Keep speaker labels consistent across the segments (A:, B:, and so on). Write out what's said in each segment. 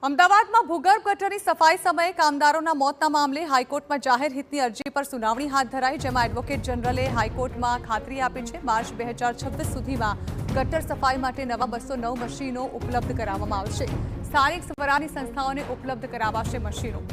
A: અમદાવાદમાં ભૂગર્ભ ગટરની સફાઈ સમયે કામદારોના મોતના મામલે હાઈકોર્ટમાં જાહેર હિતની અરજી પર સુનાવણી હાથ ધરાઈ, જેમાં એડવોકેટ જનરલે હાઈકોર્ટમાં ખાતરી આપી છે માર્ચ 2026 સુધીમાં ગટર સફાઈ માટે નવા 209 મશીનો ઉપલબ્ધ કરાવવામાં આવશે। સ્થાનિક સ્વરાજની સંસ્થાઓને ઉપલબ્ધ કરાવાશે મશીનો।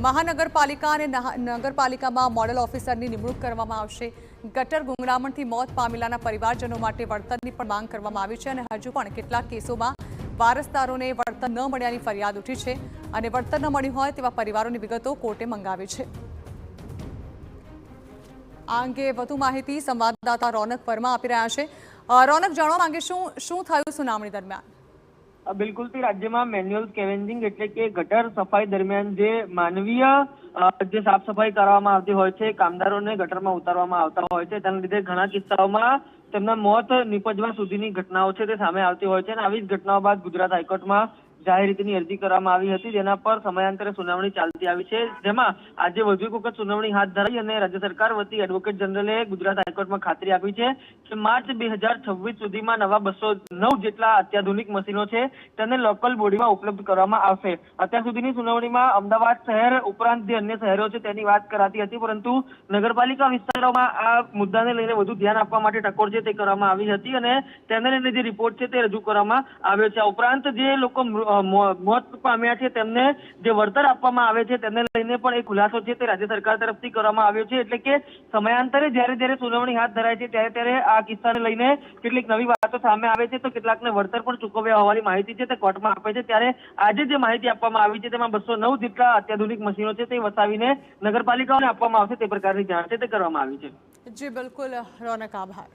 A: મહાનગરપાલિકા અને નગરપાલિકામાં મોડલ ઓફિસરની નિમણૂક કરવામાં આવશે। ગટર ગુંગળામણથી મોત પામેલાના પરિવારજનો માટે વળતરની પણ માંગ કરવામાં આવી છે અને હજુ પણ કેટલાક કેસોમાં વારસદારોને વળતર ન મળ્યાની ફરિયાદ ઉઠી છે અને વળતર ન મળ્યું હોય તેવા પરિવારોની વિગતો કોર્ટે મંગાવી છે। આ અંગે વધુ માહિતી સંવાદદાતા રોનક વર્મા આપી રહ્યા છે। રોનક, જાણવા માંગે શું થયું સુનાવણી દરમિયાન?
B: બિલકુલથી રાજ્યમાં મેન્યુઅલ સ્કેવેન્જિંગ એટલે કે ગટર સફાઈ દરમિયાન જે માનવીય જે સાફ સફાઈ કરવામાં આવતી હોય છે, કામદારોને ગટરમાં ઉતારવામાં આવતા હોય છે, તેના લીધે ઘણા કિસ્સાઓમાં તેમના મોત નિપજવા સુધીની ઘટનાઓ છે તે સામે આવતી હોય છે અને આવી જ ઘટનાઓ બાદ ગુજરાત હાઈકોર્ટમાં જાહેર રીતની અરજી કરવામાં આવી હતી, જેના પર સમયાંતરે સુનાવણી ચાલતી આવી છે, જેમાં આજે વધુ એક વખત સુનાવણી હાથ ધરાઈ અને રાજ્ય સરકાર વતી એડવોકેટ જનરલે ગુજરાત હાઈકોર્ટમાં ખાતરી આપી છે કે માર્ચ 2026 સુધીમાં નવા 209 જેટલા અત્યાધુનિક મશીનો છે તેને લોકલ બોડીમાં ઉપલબ્ધ કરવામાં આવશે। અત્યાર સુધીની સુનાવણીમાં અમદાવાદ શહેર ઉપરાંત જે અન્ય શહેરો છે તેની વાત કરાતી હતી, પરંતુ નગરપાલિકા વિસ્તારોમાં આ મુદ્દાને લઈને વધુ ધ્યાન આપવા માટે ટકોર છે તે કરવામાં આવી હતી અને તેને લઈને જે રિપોર્ટ છે તે રજૂ કરવામાં આવ્યો છે। આ ઉપરાંત જે લોકો મોત પામ્યા છે તેમને જે વળતર આપવામાં આવે છે તેને લઈને પણ એક ખુલાસો છે તે રાજ્ય સરકાર તરફથી કરવામાં આવ્યો છે, એટલે કે સમયાંતરે જ્યારે સુનાવણી હાથ ધરાય છે ત્યારે આ કિસ્સાને લઈને કેટલીક નવી વાતો સામે આવે છે તો કેટલાકને વળતર પણ ચૂકવ્યા હોવાની માહિતી છે તે કોર્ટમાં આપે છે। ત્યારે આજે જે માહિતી આપવામાં આવી છે તેમાં 209 જેટલા અત્યાધુનિક મશીનો છે તે વસાવીને નગરપાલિકાઓને આપવામાં આવશે તે પ્રકારની જાણ છે તે કરવામાં આવી છે।
A: જી બિલકુલ રોનક, આભાર।